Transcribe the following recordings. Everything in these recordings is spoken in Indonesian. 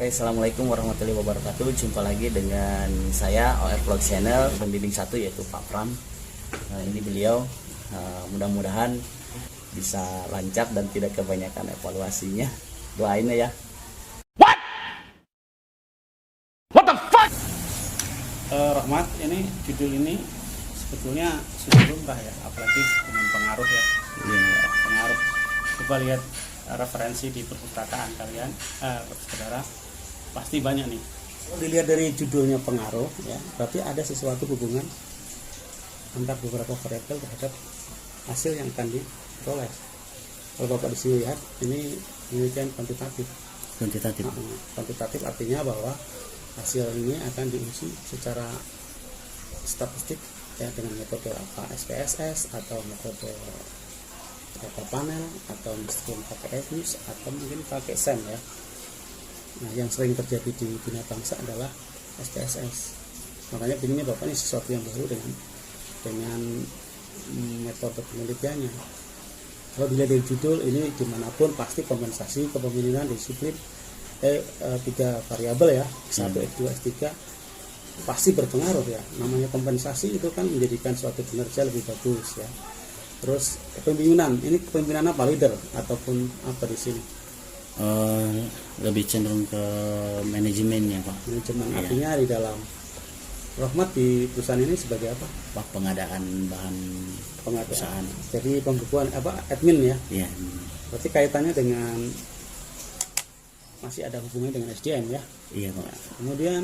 Oke, assalamualaikum warahmatullahi wabarakatuh. Jumpa lagi dengan saya OR Vlog Channel pembimbing satu yaitu Pak Pram. Ini beliau mudah-mudahan bisa lancar dan tidak kebanyakan evaluasinya. Doain ya. What the fuck? Rahmat, ini judul ini sebetulnya sudah lumrah ya, apalagi dengan pengaruh ya. Pengaruh. Coba lihat referensi di perpustakaan kalian, saudara, pasti banyak nih. Kalau dilihat dari judulnya pengaruh ya, berarti ada sesuatu hubungan antar beberapa variabel terhadap hasil yang akan diperoleh. Kalau Bapak di sini lihat, ini penelitian kuantitatif. Kuantitatif artinya bahwa hasil ini akan diuji secara statistik ya, dengan metode apa, SPSS atau metode data panel, atau mungkin pakai EVIS atau mungkin pakai SEM ya. Nah, yang sering terjadi di dunia bangsa adalah SPSS. Makanya ini Bapak ini sesuatu yang baru dengan metode penelitiannya. Kalau dilihat dari judul ini, dimanapun pasti kompensasi kepemimpinan disiplin 3 variabel ya, 1, X2, X3 pasti berpengaruh ya. Namanya kompensasi itu kan menjadikan suatu kinerja lebih bagus ya. Terus kepemimpinan, ini kepemimpinan apa, leader ataupun apa di sini? Lebih cenderung ke manajemen ya Pak. Manajemen artinya di dalam Rahmat di perusahaan ini sebagai apa? Pak, pengadaan bahan perusahaan. Jadi pembukuan apa, admin ya? Iya. Berarti kaitannya dengan masih ada hubungannya dengan SDM ya? Iya Pak. Nah, kemudian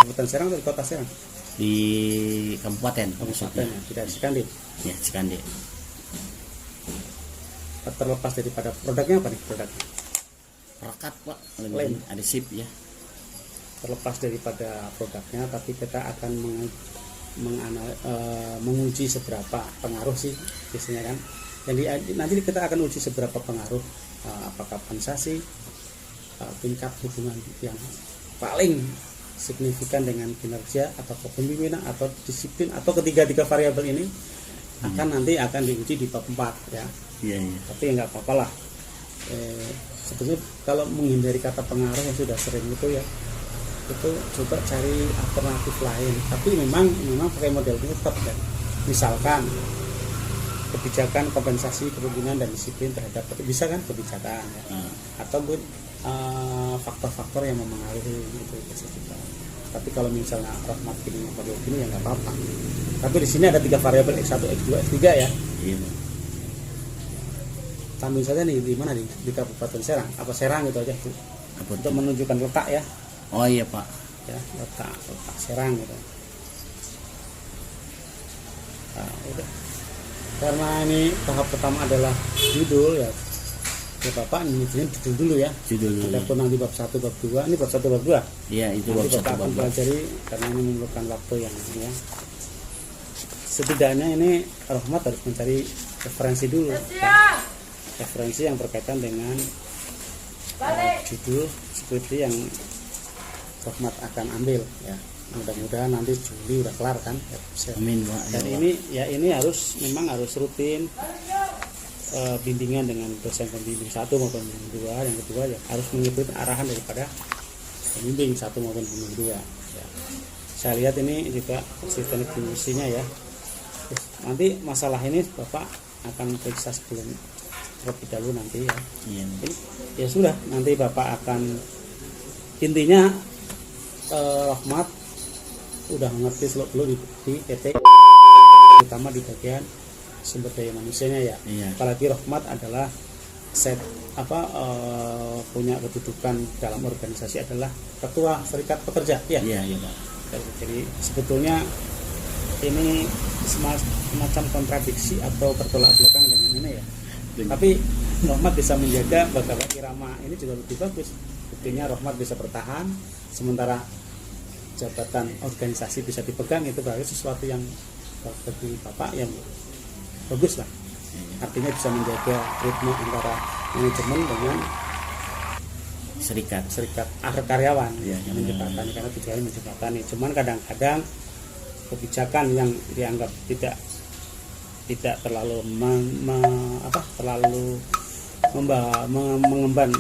Kabupaten Serang atau di Kota Serang? Di kabupaten ya, tidak Cikande. Ya, Cikande. Terlepas daripada produknya apa nih produknya? Rekat Pak, Lem. adhesif ya. Terlepas daripada produknya, tapi kita akan menguji seberapa pengaruh sih biasanya kan. Jadi nanti kita akan uji seberapa pengaruh, apakah kompensasi, tingkat hubungan yang paling signifikan dengan kinerja atau kepemimpinan atau disiplin atau ketiga variabel ini nanti akan diuji di bab 4 ya. Iya. Tapi nggak apa-apa lah. Sebetulnya kalau menghindari kata pengaruh yang sudah sering itu ya, itu coba cari alternatif lain. Tapi memang pakai model ini tetap kan. Misalkan kebijakan kompensasi kepemimpinan dan disiplin terhadap, bisa kan kebijakan ya. Atau faktor-faktor yang mempengaruhi itu bisa juga. Tapi kalau misalnya Rahmat pilih model gini ya nggak apa-apa. Tapi di sini ada 3 variabel X1, X2, X3 ya. Iya. Tampil saja nih di mana di Kabupaten Serang, apa Serang itu aja Bu. Untuk menunjukkan letak ya. Oh iya Pak. Ya, letak Serang gitu. Nah, udah. Karena ini tahap pertama adalah judul ya. Ya Bapak ini judul dulu ya. Adapun nanti bab 1, bab 2, ini bab 1, bab 2. Iya, itu nanti bab 1, Bapak bab 2. pelajari karena ini memerlukan waktu yang ya. Setidaknya ini Rahmat harus mencari referensi dulu. Referensi yang berkaitan dengan judul skripsi yang Rahmat akan ambil ya. Mudah-mudahan nanti Juli udah kelar kan ya. Amin Pak. Dan ini harus rutin bimbingan dengan dosen pembimbing 1 maupun pembimbing 2. Yang kedua ya harus mengikuti arahan daripada pembimbing 1 maupun pembimbing 2 ya. Saya lihat ini juga sistem fungsinya ya. Nanti masalah ini Bapak akan periksa sebelum terlebih dahulu nanti ya. Iya. Ya sudah, nanti Bapak akan intinya Rahmat udah mengerti seluk-beluk di PT, terutama di bagian sumber daya manusianya ya. Iya. Apalagi Rahmat adalah punya kedudukan dalam organisasi adalah ketua serikat pekerja ya. Iya Pak. Jadi sebetulnya ini semacam kontradiksi atau bertolak belakang dengan ini ya. Tapi Rahmat bisa menjaga bahwa irama ini juga lebih bagus. Buktinya Rahmat bisa bertahan sementara jabatan organisasi bisa dipegang, itu berarti sesuatu yang bagi Bapak yang bagus lah. Artinya bisa menjaga ritme antara manajemen dengan serikat karyawan ya, yang menjembatani, karena tujuannya menjembatani. Cuman kadang-kadang kebijakan yang dianggap tidak terlalu terlalu mengemban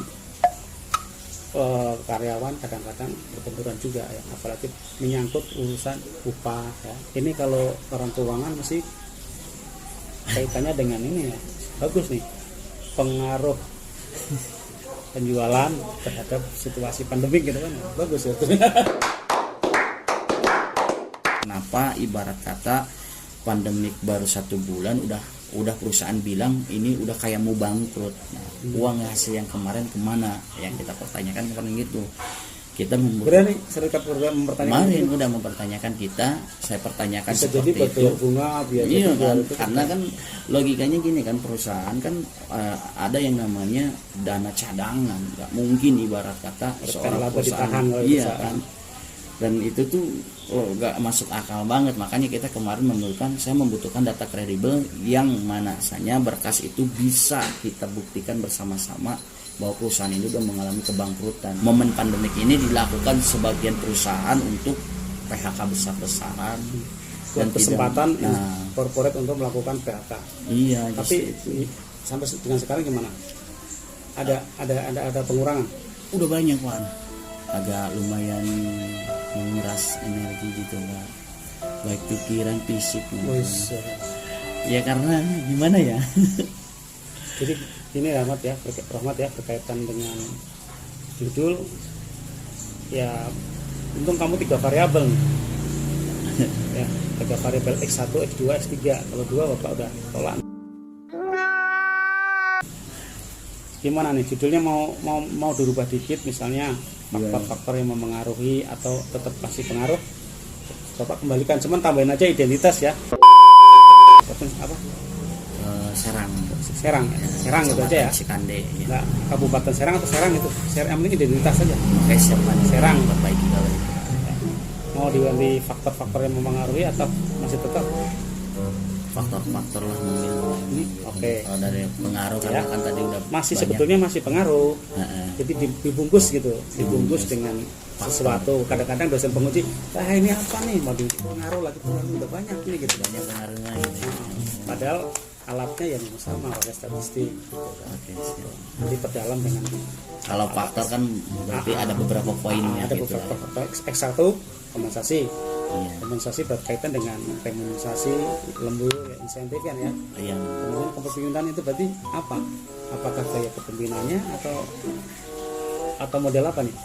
karyawan kadang-kadang berbenturan juga ya, apalagi menyangkut urusan upah ya. Ini kalau orang keuangan masih kaitannya dengan ini ya, bagus nih pengaruh penjualan terhadap situasi pandemi gitu kan, bagus ya. Kenapa ibarat kata pandemik baru 1 bulan udah perusahaan bilang ini udah kayak mau bangkrut. Nah, uang hasil yang kemarin kemana? Yang kita pertanyakan kemarin gitu. Kita berani serikat pekerja mempertanyakan kemarin udah mempertanyakan saya pertanyakan bisa seperti jadi itu. bunga biaya Iya kan, itu karena kan logikanya gini kan, perusahaan kan ada yang namanya dana cadangan. Nggak mungkin ibarat kata seorang perusahaan iya kan, dan itu tuh nggak masuk akal banget. Makanya kita kemarin saya membutuhkan data kredibel yang manasanya berkas itu bisa kita buktikan bersama-sama bahwa perusahaan ini sudah mengalami kebangkrutan. Momen pandemik ini dilakukan sebagian perusahaan untuk PHK besar-besaran dan kesempatan corporate untuk melakukan PHK. Iya. Tapi sampai dengan sekarang gimana? Ada pengurangan? Udah banyak Pak. Agak lumayan menguras energi gitu Pak. Baik pikiran, fisik. Ya karena gimana ya? Jadi ini Rahmat ya berkaitan dengan judul ya, untung kamu 3 variabel nih. Ya, 3 variabel X1, X2, X3. Kalau 2 Bapak udah tolak. Gimana nih judulnya, mau dirubah dikit misalnya faktor-faktor yang mempengaruhi atau tetap masih pengaruh? Bapak kembalikan, cuman tambahin aja identitas ya. Apa? Serang gitu aja ya. Cikande. Ya. Nah, Kabupaten Serang atau Serang itu. Yang penting identitas saja. Oke, Serang perbaiki kalau itu. Mau diganti faktor-faktor yang mempengaruhi atau masih tetap faktor-faktor lah mungkin. Oke. Kalau dari pengaruh karena kan tadi udah masih banyak. Sebetulnya masih pengaruh. Jadi dibungkus gitu, dibungkus dengan sesuatu. Kadang-kadang dosen penguji, ini apa nih, mau pengaruh lagi udah banyak nih gitu. Banyak pengaruhnya gitu. Padahal alatnya yang sama, pakai statistik gitu kan. Oke, siap. Nanti perdalam dengan kalau faktor kan berarti ada beberapa poinnya ada gitu. beberapa faktor. X1 kompensasi. Iya. Kompensasi berkaitan dengan remunerasi, lembur, ya, insentif kan ya. Iya. Kemudian kepemimpinan itu berarti apa? Apakah gaya kepemimpinannya atau model apa nih?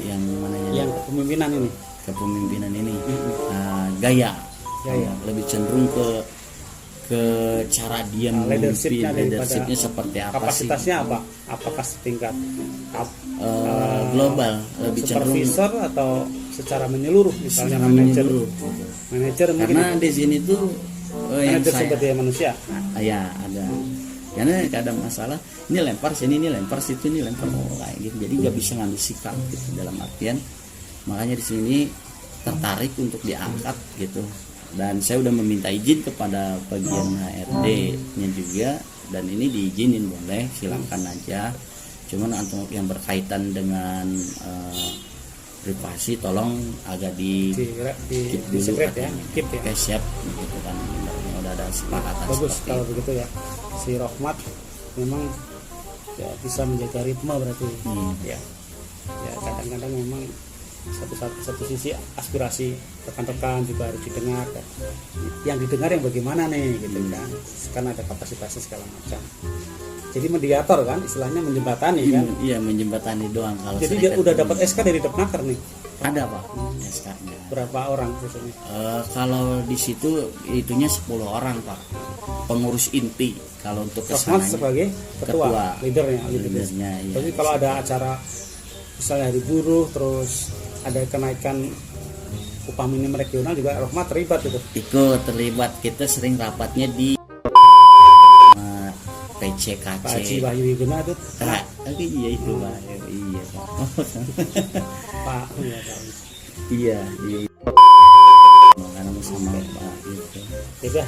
Yang mananya? Yang kepemimpinan ini. Kepemimpinan ini. Gaya. Lebih cenderung ke cara dia memimpin, leadershipnya seperti apa, kapasitasnya apa? Apakah setingkat global, lebih cenderung supervisor atau secara menyeluruh, misalnya manajer karena mungkin di sini tuh manajer sumber daya manusia. Ya ada, karena kadang masalah ini lempar sini, ini lempar situ, ini lempar kayak gitu, jadi nggak bisa ngambil sikap gitu. Dalam artian makanya di sini tertarik untuk diangkat gitu. Dan saya udah meminta izin kepada bagian HRD-nya juga, dan ini diizinin boleh, silakan aja. Cuman untuk yang berkaitan dengan privasi tolong agak di keep dulu secret ya, keep ya. Oke, siap gitu kan. Udah ada sepakatan. Bagus kalau itu. begitu ya. Si Rahmat memang ya bisa menjaga ritme berarti. Ya kadang-kadang memang satu sisi aspirasi rekan-rekan juga harus didengar. Yang didengar yang bagaimana nih gitu kan, karena ada kapasitasnya segala macam. Jadi mediator kan, istilahnya menjembatani kan. Iya, menjembatani doang. Kalau jadi dia udah dapat SK dari Depnaker nih. Ada Pak, SK-nya. Berapa orang khususnya? Kalau di situ itunya 10 orang Pak, pengurus inti. Kalau untuk Rahmat sebagai ketua. Leadernya. Iya. Jadi kalau ada acara misalnya hari buruh, terus ada kenaikan upah minimum regional juga Rahmat terlibat itu. Ikut terlibat, kita sering rapatnya di PCKC. Pak Haji Wahyu Wiguna itu. Iya itu Pak. Iya Pak. Pak iya. Karena sama Pak gitu. Ya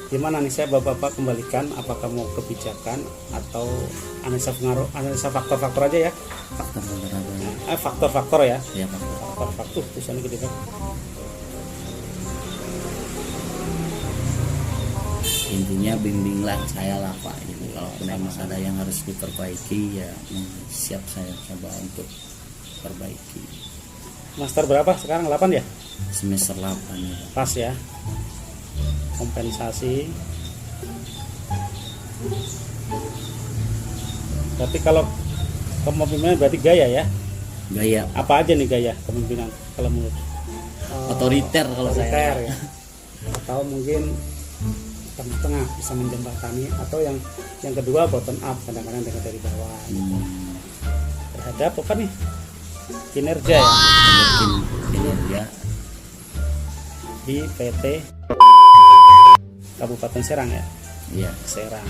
gimana nih, saya bapak-bapak kembalikan, apakah mau kebijakan atau analisa pengaruh, analisa faktor-faktor aja ya. Faktor-faktor ya. Iya, faktor-faktor tulisannya gede kan. intinya bimbinglah saya lah Pak, gitu. Kalau memang ada yang harus diperbaiki ya siap saya coba untuk perbaiki. Master berapa sekarang? 8 ya? Semester 8 ya. Pas ya. Kompensasi. Berarti kalau kepemimpinan berarti gaya ya? Gaya Apa aja nih gaya kepemimpinan kalau menurut? otoriter kalau Otoriter saya. ya. Atau mungkin tengah-tengah bisa menjembatani, atau yang kedua bottom up, kadang-kadang dari bawah. Terhadap apa nih? Kinerja ya. Kinerja Di PT Kabupaten Serang ya. iya. Serang.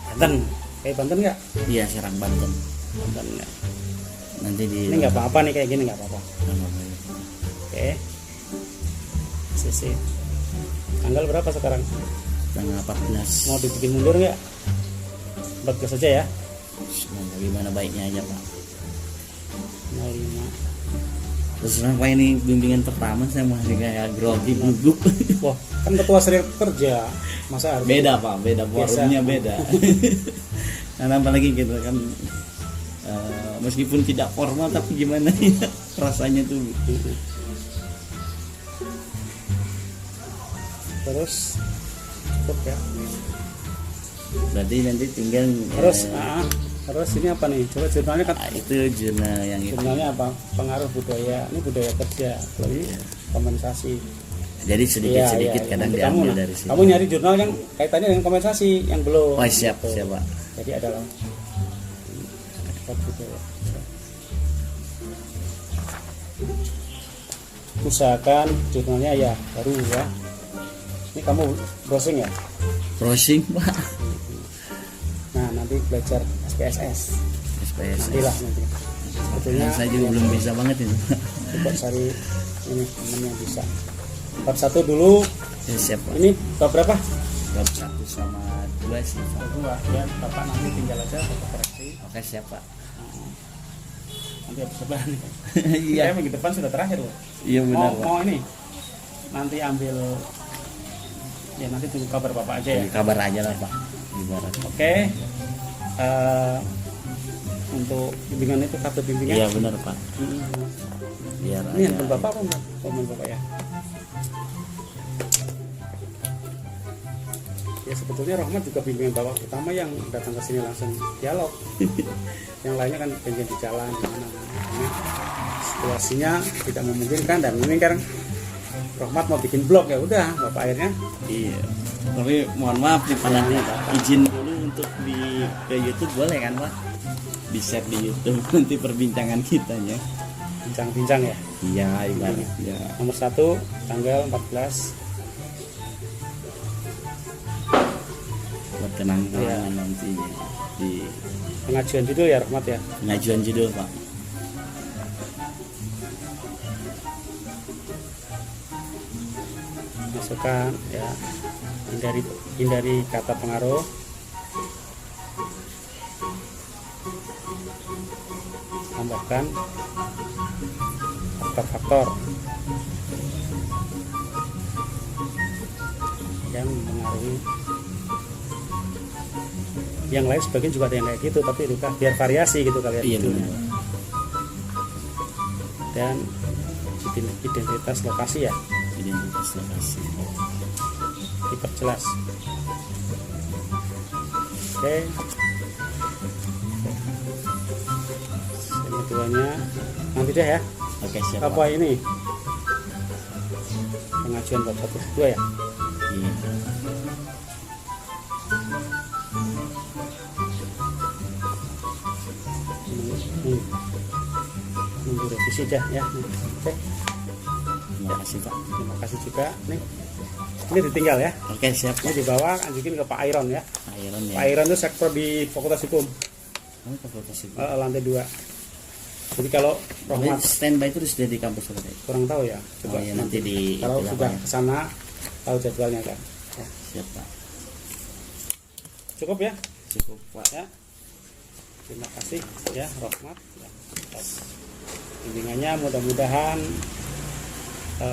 Banten. Kayak Banten nggak? Iya, Serang Banten. Banten ya. Nanti di Ini nggak apa-apa nih, kayak gini nggak apa-apa. Oke. Sisi. Tanggal berapa sekarang? tanggal 14. Mau dibikin mundur nggak? 14 saja ya. Semoga gimana baiknya aja Pak. 05. Terus kenapa ini bimbingan pertama saya masih kayak grogi gugup. Wah, kan ketua serikat kerja. Masa harus Beda Pak, beda Biasa. forumnya beda. Karena apalagi gitu kan meskipun tidak formal tapi gimana ya rasanya tuh. Terus cukup ya. Berarti nanti tinggal Terus ini apa nih? Coba jurnalnya kan, itu jurnal yang itu. jurnalnya apa? Pengaruh budaya. Ini budaya kerja. Lebih kompensasi. Jadi sedikit-sedikit Iya, kadang nanti diambil kamu, dari sini. Kamu nyari jurnal yang kaitannya dengan kompensasi yang belum. Oh siap, Gitu. siap Pak. Jadi adalah budaya. Usahakan jurnalnya ya baru ya. Ini kamu browsing ya. Browsing Pak. Nah nanti belajar SPSS. SPS. Nantilah nanti. Sebetulnya Saya juga belum bisa banget itu. coba cari ini temen yang bisa. Bab 1 dulu. Ya, siap Pak. Ini bab berapa? Bab 1 sama 2 sih Pak. Bab 2 ya. Bapak nanti tinggal aja foto koreksi. Oke siap Pak. Nanti habis lebaran nih. Iya. Saya minggu depan sudah terakhir loh. Iya benar Pak. Mau ini nanti ambil ya, nanti tunggu kabar bapak aja ya. Jadi kabar aja lah Pak. Ibarat. Oke. Untuk bimbingan itu kartu bimbingan. Iya benar Pak. Biar Ini aja. handphone bapak apa enggak? Handphone bapak ya. Ya sebetulnya Rahmat juga bimbingan bapak pertama yang datang ke sini langsung dialog. Yang lainnya kan bimbingan di jalan gimana. Ini situasinya tidak memungkinkan, dan ini kan Rahmat mau bikin blog, ya udah bapak akhirnya Iya. Tapi mohon maaf nih Pak, nanti izin dulu untuk di ke YouTube boleh kan Pak? Di share di YouTube nanti perbincangan kitanya. bincang-bincang ya. Iya ibaratnya. Nomor 1 tanggal 14 Buat kenang-kenangan Iya. nantinya di pengajuan judul ya Rahmat ya. pengajuan judul Pak. Masukkan ya, hindari kata pengaruh. Tambahkan faktor-faktor yang mengaruhi. Yang lain sebagian juga ada yang kayak gitu, tapi itu kan biar variasi gitu kalian. Iya judulnya. benar. Dan identitas lokasi ya Identitas lokasi. diperjelas. Oke. Keduanya nanti deh ya. Oke siap Apa Pak. ini? Pengajuan bab 1 2 ya. Iya. Nunggu revisi dah ya. Oke. Terima kasih Pak. Terima kasih juga nih. Ini ditinggal ya. Oke siap Ini Pak. dibawa anjukin ke Pak Iron ya. Iron ya. Pak Iron itu sektor di Fakultas Hukum, Oh, Fakultas itu. lantai 2. Jadi kalau Rahmat Standby itu sudah di kampus Pak. kurang tahu ya, coba Oh ya nanti di kalau itulah, sudah Pak, ya. kesana tahu jadwalnya kan ya. Siap Pak. Cukup ya Cukup Pak. ya. Terima kasih ya Rahmat ya, atas bimbingannya. Mudah-mudahan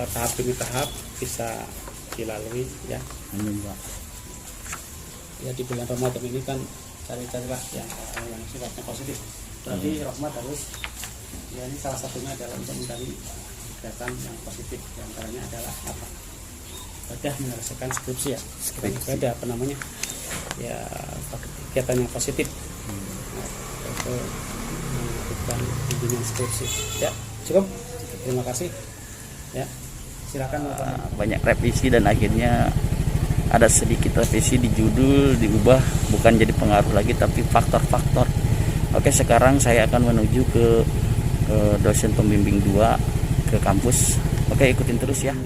tahap demi tahap bisa dilalui ya. Amin Pak. Ya di bulan Ramadan ini kan cari-carilah yang sifatnya positif. Berarti Rahmat harus ya, ini salah satunya adalah untuk mencari kegiatan yang positif. Yang antaranya adalah apa? Sudah menyelesaikan skripsi ya. Ada apa namanya? Ya kegiatan yang positif. Itu melakukan bimbingan skripsi. Ya cukup. Terima kasih. Ya silakan. Banyak revisi dan akhirnya ada sedikit revisi di judul, diubah bukan jadi pengaruh lagi tapi faktor-faktor. Oke, sekarang saya akan menuju ke dosen pembimbing 2 ke kampus. Oke, ikutin terus ya.